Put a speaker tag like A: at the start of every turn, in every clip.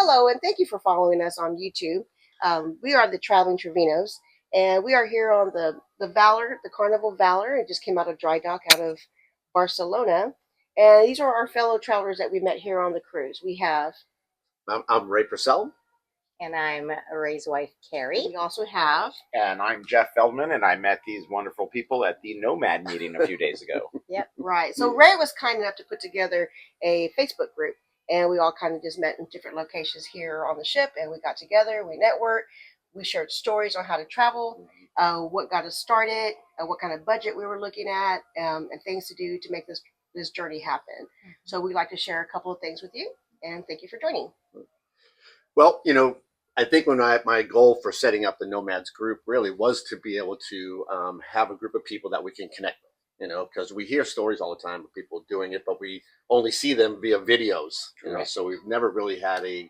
A: Hello, and thank you for following us on YouTube. We are the Traveling Trevinos, and we are here on the Valor, the Carnival Valor. It just came out of dry dock out of Barcelona. And these are our fellow travelers that we met here on the cruise. We have,
B: I'm Ray Purcell.
C: And I'm Ray's wife, Carrie.
A: we also have,
D: And I'm Jeff Feldman, and I met these wonderful people at the Nomad meeting a few days ago.
A: Yep, right. So Ray was kind enough to put together a Facebook group, and we all kind of just met in different locations here on the ship, and we got together, we networked, we shared stories on how to travel, what got us started, what kind of budget we were looking at, and things to do to make this journey happen. Mm-hmm. So we'd like to share a couple of things with you, and thank you for joining.
B: Well, I think my goal for setting up the Nomads group really was to be able to have a group of people that we can connect with, because we hear stories all the time of people doing it, but we only see them via videos,
D: Right.
B: So we've never really had a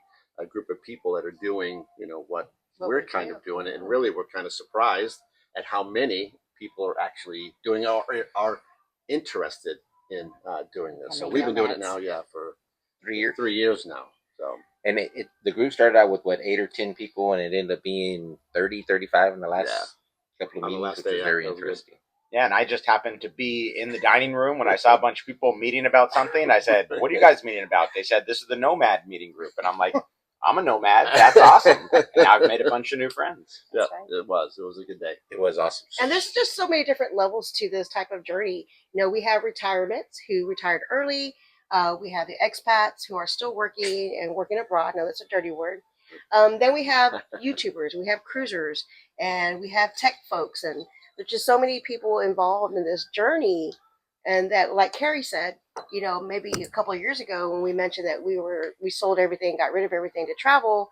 B: group of people that are doing, what we're kind of doing. And really, we're kind of surprised at how many people are actually doing or are interested in doing this. So we've been doing it now, for
E: 3 years.
B: 3 years now. So.
E: And the group started out with, 8 or 10 people, and it ended up being 30, 35 in the last couple of meetings, which was very interesting.
D: Yeah, and I just happened to be in the dining room when I saw a bunch of people meeting about something. I said, "What are you guys meeting about?" They said, "This is the Nomad meeting group." And I'm like, "I'm a nomad. That's awesome." And I've made a bunch of new friends.
B: Yeah,
A: right.
B: It was a good day.
E: It was awesome.
A: And there's just so many different levels to this type of journey. We have retirements who retired early. We have the expats who are still working and working abroad. No, that's a dirty word. Then we have YouTubers, we have cruisers, and we have tech folks. And there's just so many people involved in this journey. And that, like Carrie said, maybe a couple of years ago when we mentioned that we sold everything, got rid of everything to travel,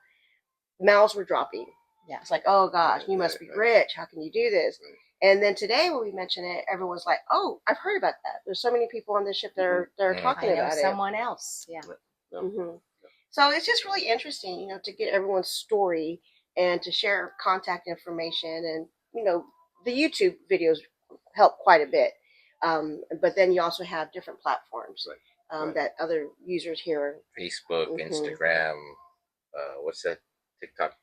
A: mouths were dropping. Yeah, it's like, oh gosh, you must be rich. How can you do this? And then today when we mention it, everyone's like, oh, I've heard about that. There's so many people on this ship that are talking about it.
C: Someone else. Yeah.
A: Mm-hmm. So it's just really interesting, to get everyone's story and to share contact information. And, the YouTube videos help quite a bit. But then you also have different platforms that other users here.
E: Facebook, Instagram, what's that?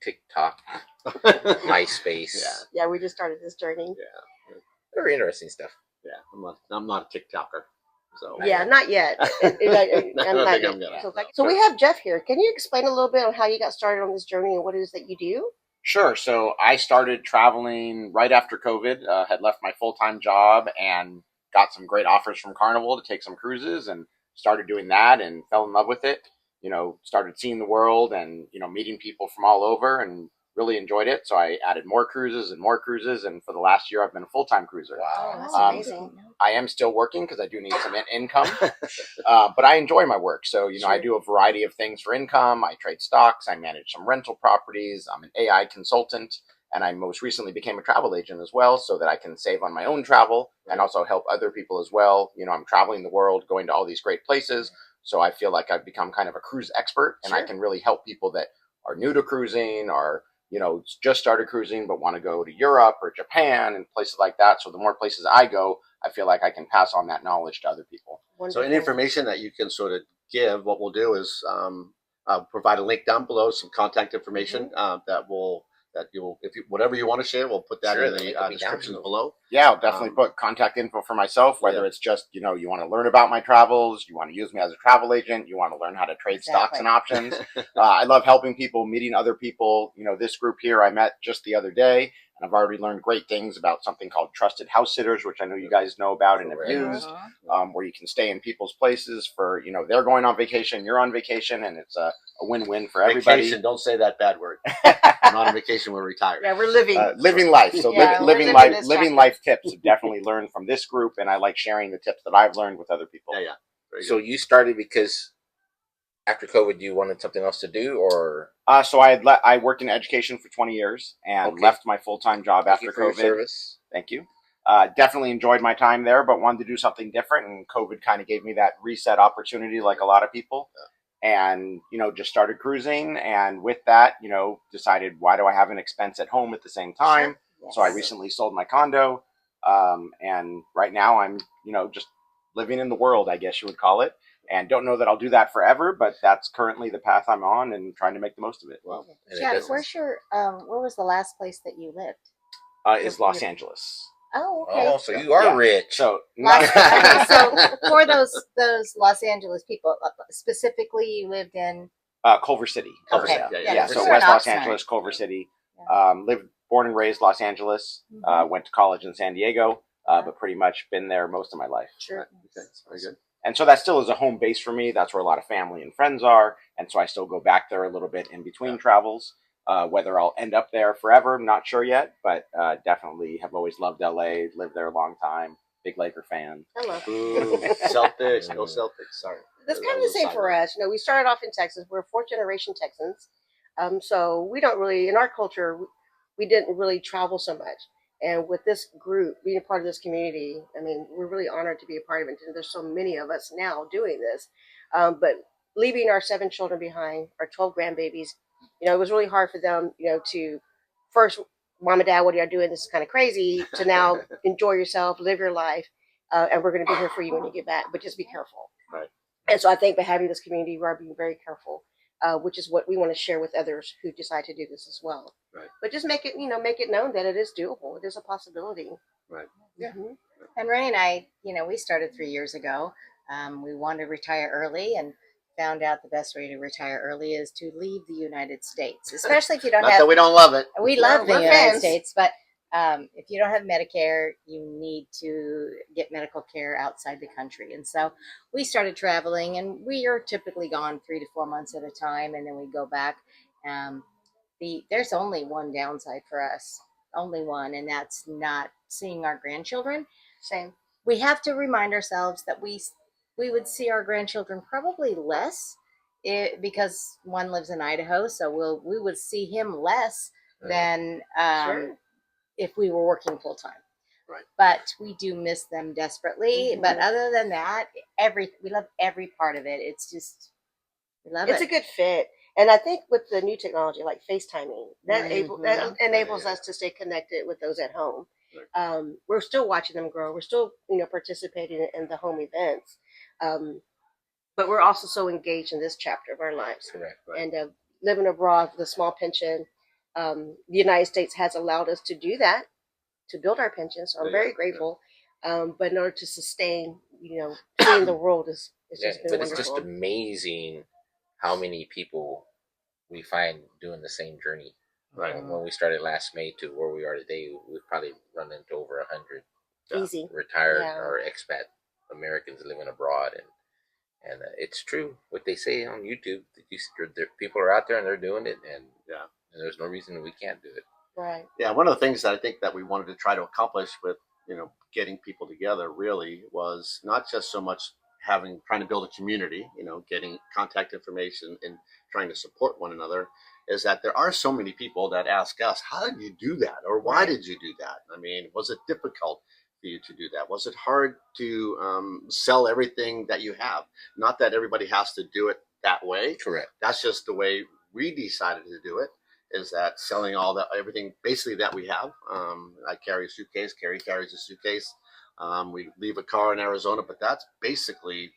E: TikTok, MySpace.
A: Yeah, we just started this journey.
B: Yeah.
E: Very interesting stuff.
B: Yeah, I'm not a TikToker. So
A: yeah, not yet. So we have Jeff here. Can you explain a little bit on how you got started on this journey and what it is that you do?
D: Sure. So I started traveling right after COVID. Had left my full-time job and got some great offers from Carnival to take some cruises, and started doing that and fell in love with it. Started seeing the world and, meeting people from all over, and really enjoyed it. So I added more cruises. And for the last year, I've been a full-time cruiser.
C: Wow. That's amazing.
D: I am still working because I do need some income, but I enjoy my work. So,
A: Sure.
D: I do a variety of things for income. I trade stocks. I manage some rental properties. I'm an AI consultant. And I most recently became a travel agent as well, so that I can save on my own travel and also help other people as well. I'm traveling the world, going to all these great places. So I feel like I've become kind of a cruise expert, and I can really help people that are new to cruising or, just started cruising but want to go to Europe or Japan and places like that. So the more places I go, I feel like I can pass on that knowledge to other people.
B: So any information that you can sort of give, what we'll do is provide a link down below, some contact information whatever you want to share, we'll put that in the descriptions below.
D: Yeah, I'll definitely put contact info for myself, whether it's just, you want to learn about my travels, you want to use me as a travel agent, you want to learn how to trade stocks and options. I love helping people, meeting other people. This group here I met just the other day, and I've already learned great things about something called trusted house sitters, which I know you guys know about and have used, where you can stay in people's places for, they're going on vacation, you're on vacation, and it's a win-win for everybody.
B: Vacation, don't say that bad word. I'm not on vacation, we're retired.
A: Yeah, we're living
D: life. So living life tips. I've definitely learned from this group, and I like sharing the tips that I've learned with other people.
B: Yeah.
E: So you started because after COVID, you wanted something else to do, or?
D: So I worked in education for 20 years and left my full-time job after COVID.
E: Service.
D: Thank you. Definitely enjoyed my time there, but wanted to do something different, and COVID kind of gave me that reset opportunity, like a lot of people. And, just started cruising, and with that, decided, why do I have an expense at home at the same time? Sure. Yes. So I recently sold my condo, and right now I'm, just living in the world, I guess you would call it. and don't know that I'll do that forever, but that's currently the path I'm on and trying to make the most of it.
B: Well,
E: And it
C: Jeff,
E: doesn't-
C: where's your where was the last place that you lived?
D: Is Los Angeles.
C: Oh, okay.
E: Oh, so you are
D: Yeah.
E: rich.
D: So
C: Okay, so for those Los Angeles people, specifically, you lived in.
D: Culver City.
B: Culver
C: Okay.
B: City,
D: Yeah,
C: we
D: so
C: were in
D: West Los
C: Oxnard.
D: Angeles, Culver City.
C: Yeah.
D: Born and raised Los Angeles.
C: Mhm.
D: Went to college in San Diego, but pretty much been there most of my life.
C: Sure.
B: Okay, very good.
D: And so that still is a home base for me. That's where a lot of family and friends are. And so I still go back there a little bit in between travels. Whether I'll end up there forever, I'm not sure yet, but definitely have always loved LA, lived there a long time, big Laker fan.
A: Hello.
B: Ooh, Celtics, go Celtics. Sorry.
A: That's
B: That
A: kind of
B: was
A: the
B: a
A: same
B: side
A: for
B: note.
A: us. We started off in Texas. We're fourth generation Texans. So we don't really, in our culture, we didn't really travel so much. And with this group, being a part of this community, I mean, we're really honored to be a part of it. And there's so many of us now doing this. But leaving our 7 children behind, our 12 grandbabies, it was really hard for them, to first, mom and dad, what are you doing? This is kind of crazy. To now enjoy yourself, live your life. And we're going to be here for you when you get back, but just be careful.
B: Right.
A: And so I think by having this community, we are being very careful, which is what we want to share with others who decide to do this as well.
B: Right.
A: But just make it, make it known that it is doable. It is a possibility.
B: Right.
A: Yeah.
C: And Renee and I, we started 3 years ago. We wanted to retire early and found out the best way to retire early is to leave the United States, especially if you don't
B: Not
C: have.
B: that we don't love it.
C: We
A: No,
C: love the
A: we're
C: United
A: fans.
C: States, but if you don't have Medicare, you need to get medical care outside the country. And so we started traveling, and we are typically gone 3 to 4 months at a time, and then we go back. There's only one downside for us, only one, and that's not seeing our grandchildren.
A: Same.
C: We have to remind ourselves that we would see our grandchildren probably less because one lives in Idaho, so we would see him less than
A: Sure.
C: if we were working full time.
B: Right.
C: But we do miss them desperately.
A: Mhm.
C: But other than that, we love every part of it. It's just we love
A: It's
C: it.
A: a good fit. And I think with the new technology like FaceTiming, that
C: Mhm.
A: enables
B: Yeah.
A: us to stay connected with those at home.
B: Right.
A: We're still watching them grow. We're still, participating in the home events. But we're also so engaged in this chapter of our lives.
E: Correct.
B: Right.
A: And living abroad with a small pension, the United States has allowed us to do that, to build our pensions. So I'm
B: Yeah,
A: very
B: yeah.
A: grateful. But in order to sustain, seeing the world is
E: Yeah,
A: just been
E: but
A: wonderful.
E: it's just amazing how many people we find doing the same journey.
B: Right.
E: When we started last May to where we are today, we've probably run into over 100
A: Easy.
E: retired
A: Yeah.
E: or expat Americans living abroad, and it's true what they say on YouTube. People are out there and they're doing it, and there's no reason we can't do it.
A: Right.
B: Yeah, one of the things that I think that we wanted to try to accomplish with getting people together really was not just so much trying to build a community, getting contact information and trying to support one another, is that there are so many people that ask us, how did you do that, or why
A: Right.
B: did you do that? I mean, was it difficult for you to do that? Was it hard to sell everything that you have? Not that everybody has to do it that way.
E: Correct.
B: That's just the way we decided to do it. Is that selling everything basically that we have. I carry a suitcase. Carrie carries a suitcase. We leave a car in Arizona, but that's basically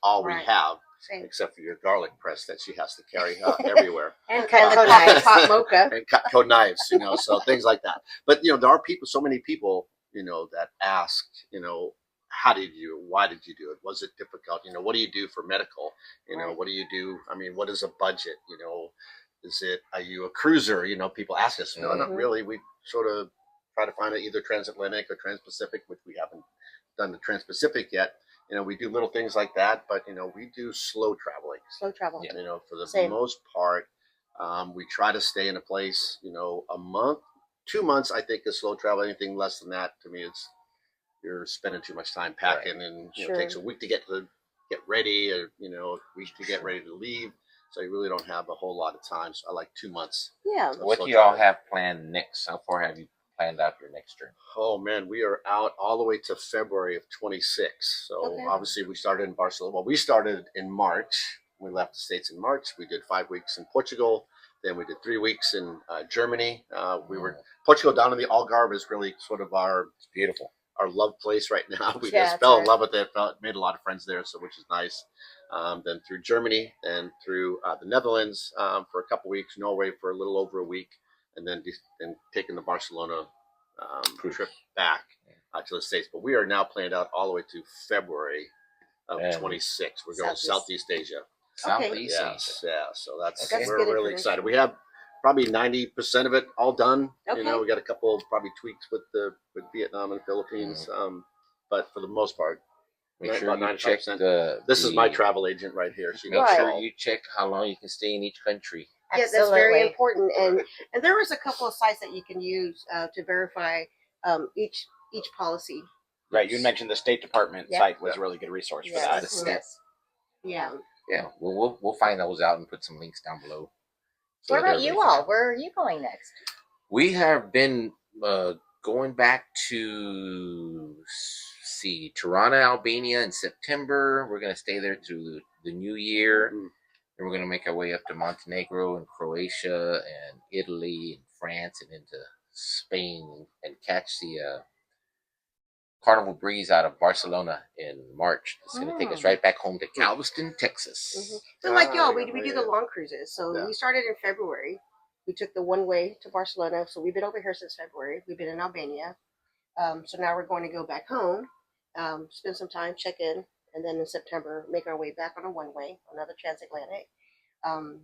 B: all
A: Right.
B: we have,
A: Same.
B: except for your garlic press that she has to carry everywhere.
C: And
A: Cutco
C: Cutco
A: knives,
C: knives.
A: hot mocha.
B: And Cutco knives, so things like that. But there are so many people, that ask, why did you do it? Was it difficult? What do you do for medical?
C: Right.
B: What do you do? I mean, what is a budget? Are you a cruiser? People ask us. No, not
A: Mhm.
B: really. We sort of try to find either transatlantic or transpacific, which we haven't done the transpacific yet. We do little things like that, but we do slow traveling.
A: Slow travel.
E: Yeah.
B: For the
A: Same.
B: most part, we try to stay in a place, a month, 2 months. I think is slow travel. Anything less than that, to me, you're spending too much time packing, and
A: Sure.
B: it takes a week to get ready, or a week to get ready to leave. So you really don't have a whole lot of time. So I like 2 months.
A: Yeah.
E: What
B: slow
E: do y'all
B: travel.
E: have planned next? How far have you planned out your next journey?
B: Oh man, we are out all the way to February of 26. So
A: Okay.
B: obviously we started in Barcelona. Well, we started in March. We left the States in March. We did 5 weeks in Portugal. Then we did 3 weeks in Germany. We were Portugal down in the Algarve is really sort of our
E: It's beautiful.
B: our love place right now. We
C: Yeah,
B: just fell in
C: it's
B: love with it. Made a lot of friends there, so which is nice. Then through Germany, and through the Netherlands for a couple weeks, Norway for a little over a week, and then taking the Barcelona trip back to the States. But we are now planned out all the way to February of
E: And
B: 26. We're going to Southeast Asia.
E: Southeast Asia.
B: Yes, yeah. So that's
C: Okay.
B: we're really excited. We have probably 90% of it all done.
A: Okay.
B: You know, we got a couple probably tweaks with Vietnam and Philippines, but for the most part,
E: Make
B: right,
E: sure
B: about
E: you check
B: 95%. This is my travel agent right here. She
E: Make
B: knows
E: sure
B: all.
E: you check how long you can stay in each country.
A: Yeah, that's very
C: Absolutely.
A: important. And there was a couple of sites that you can use to verify each policy.
D: Right, you mentioned the State Department site was a really good resource for that.
C: Yes.
A: Mhm.
C: Yes.
A: Yeah.
E: Yeah, we'll find those out and put some links down below. so
C: What
E: that
C: about you
E: everybody can
C: all?
E: have-
C: Where are you going next?
E: We have been going back to see Tirana, Albania in September. We're going to stay there through the new year.
B: Mhm.
E: And we're going to make our way up to Montenegro and Croatia and Italy and France and into Spain and catch the Carnival Breeze out of Barcelona in March. It's going to take us right back home to Galveston, Texas.
A: Mm-hmm. So like y'all, we do
B: yeah.
A: the long cruises. So
B: Yeah.
A: we started in February. We took the one way to Barcelona. So we've been over here since February. We've been in Albania. So now we're going to go back home, spend some time, check in, and then in September make our way back on a one way, another transatlantic, and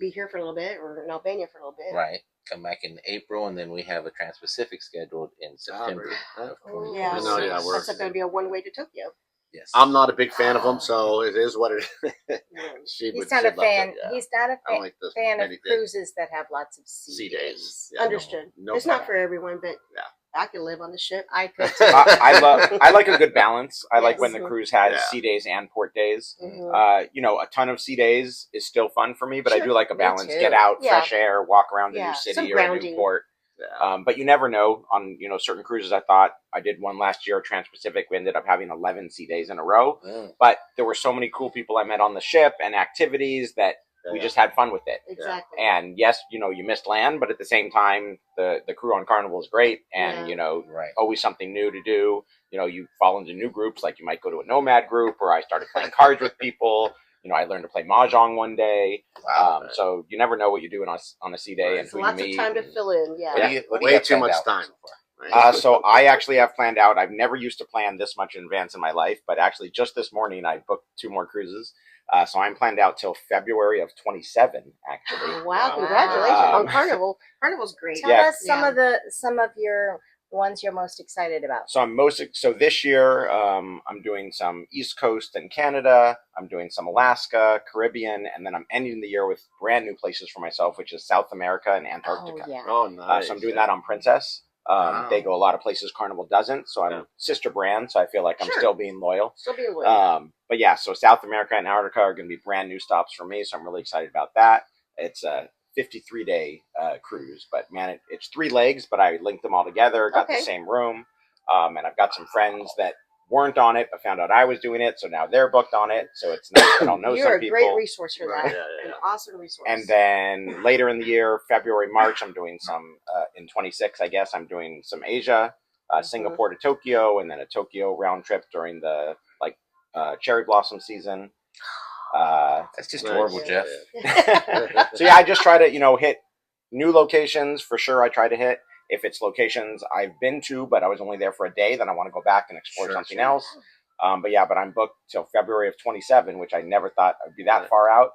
A: be here for a little bit, or in Albania for a little bit.
E: Right. Come back in April, and then we have a Trans-Pacific scheduled in September.
A: Oh, yeah,
B: I know, yeah, we're-
A: that's going to be a one way to Tokyo.
E: Yes.
B: I'm not a big fan of them, so it is what it is.
C: He's not a fan. He's not a
B: I like the
C: fan of
B: many
C: cruises that have lots of
B: sea days. Yeah,
A: Understood.
B: no
A: It's not for everyone, but
B: Yeah.
A: I can live on the ship.
C: I could too.
D: I like a good balance. I like when the
A: Yes.
D: cruise has
B: Yeah.
D: sea days and port days.
A: Mhm.
D: A ton of sea days is still fun for me, but I
A: Sure.
D: do like a
C: Me
D: balance.
C: too.
D: Get out,
A: Yeah.
D: fresh air, walk around a
A: Yeah.
D: new city
A: Some
D: or a
A: grounding.
D: new port.
B: Yeah.
D: But you never know. On certain cruises, I thought I did one last year, Trans-Pacific. We ended up having 11 sea days in a row. But there were so many cool people I met on the ship and activities that we just had fun with it.
A: Exactly.
D: And yes, you missed land, but at the same time, the crew on Carnival is great, and
E: Right.
D: always something new to do. You fall into new groups, like you might go to a nomad group, or I started playing cards with people. I learned to play mahjong one day.
E: Wow.
D: So you never know what you're doing on a sea day and
A: So
D: who
A: lots
D: you
A: of
D: meet.
A: time to fill in. Yeah.
E: What do you
B: Way
E: have
B: too
E: planned
B: much
E: out
B: time.
E: so far?
D: So I actually have planned out. I've never used to plan this much in advance in my life, but actually just this morning I booked 2 more cruises. So I'm planned out till February of 27. Actually,
A: Wow! Congratulations on Carnival. Carnival's great.
C: Tell
D: Yeah.
C: us some of your ones you're most excited about.
D: So this year I'm doing some East Coast and Canada. I'm doing some Alaska, Caribbean, and then I'm ending the year with brand new places for myself, which is South America and Antarctica.
C: Oh yeah.
B: Oh, nice.
D: So I'm doing that on Princess.
B: Wow.
D: They go a lot of places Carnival doesn't, so I'm sister brand, so I feel like I'm
A: Sure.
D: still being loyal.
A: Still being loyal.
D: But yeah, so South America and Antarctica are going to be brand new stops for me, so I'm really excited about that. It's a 53-day cruise, but man, it's 3 legs, but I linked them all together, got the same room, and I've got some friends that weren't on it, but found out I was doing it, so now they're booked on it, so it's nice that I'll know
A: You're
D: some
A: a
D: people.
A: great resource for that.
B: Right. Yeah.
A: An awesome resource.
D: And then later in the year, February, March, I'm doing some, in 26, I guess, I'm doing some Asia, Singapore to Tokyo, and then a Tokyo round trip during the, cherry blossom season.
E: That's just horrible, Jeff.
D: So yeah, I just try to, hit new locations for sure. I try to hit. If it's locations I've been to, but I was only there for a day, then I want to go back and explore something else. But I'm booked till February of 27, which I never thought I'd be that far out.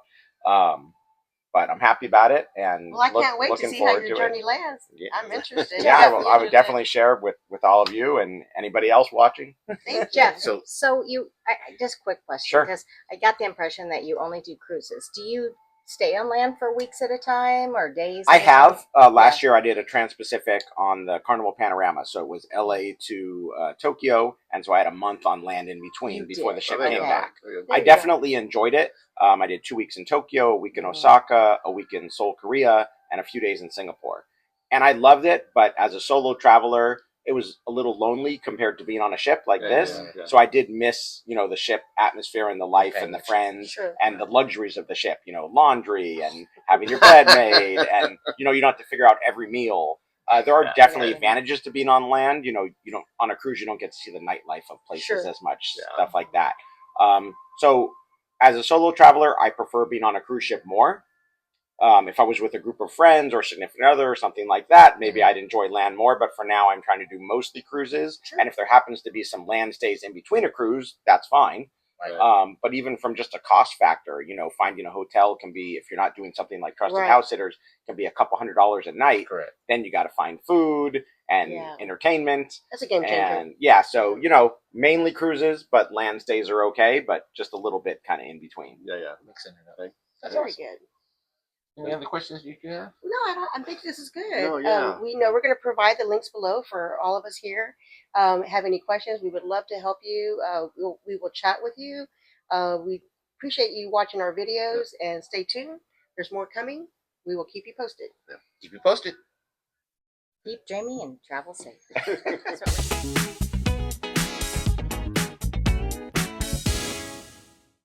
D: But I'm happy about it, and
A: well, I can't wait to
D: looking
A: see how
D: forward
A: your
D: to
A: journey
D: it.
A: lands.
D: Yeah.
A: I'm interested.
D: Yeah, I would definitely share with all of you and anybody else watching.
A: Thank
C: Jeff,
A: you.
C: so you, just quick question,
D: Sure.
C: because I got the impression that you only do cruises. Do you stay on land for weeks at a time or days?
D: I
C: at a time?
D: have. Last year I did a Trans-Pacific on the Carnival Panorama, so it was LA to Tokyo, and so I had a month on land in between
C: You
D: before
C: did.
D: the ship
A: Okay.
D: came back.
A: There
D: I
A: you
D: definitely enjoyed it. I did 2 weeks in Tokyo, a week in Osaka, a week in Seoul, Korea, and a few days in Singapore. And I loved it, but as a solo traveler, it was a little lonely compared to being on a ship like this.
B: Yeah.
D: So I did miss, the ship atmosphere and the life and the friends
A: Sure.
D: and the luxuries of the ship, laundry and having your bed made and, you don't have to figure out every meal. There are
F: Yeah.
D: definitely
A: Yeah.
D: advantages to being on land. You know, you don't on a cruise, you don't get to see the nightlife of places
A: Sure.
D: as much,
B: Yeah.
D: stuff like that. So as a solo traveler, I prefer being on a cruise ship more. If I was with a group of friends or significant other or something like that, maybe I'd enjoy land more. But for now, I'm trying to do mostly cruises.
A: Sure.
D: And if there happens to be some land stays in between a cruise, that's fine.
B: Right.
D: But even from just a cost factor, you know, finding a hotel can be, if you're not doing something like trusted
A: Right.
D: house sitters, can be a couple $100 a night.
E: Correct.
D: Then you got to find food and
A: Yeah.
D: entertainment.
A: That's a game changer.
D: And yeah, so, you know, mainly cruises, but land stays are okay, but just a little bit kind of in between.
B: Yeah, yeah.
E: Mixing it up.
B: Right.
E: That's
A: Very
E: awesome.
A: good.
E: Any other questions you have?
A: No, I think this is good.
B: No, yeah.
A: We know we're going to provide the links below for all of us here. Have any questions? We would love to help you. We will chat with you. We appreciate you watching our videos and stay tuned. There's more coming. We will keep you posted.
E: Keep you posted.
C: Keep dreaming and travel safe.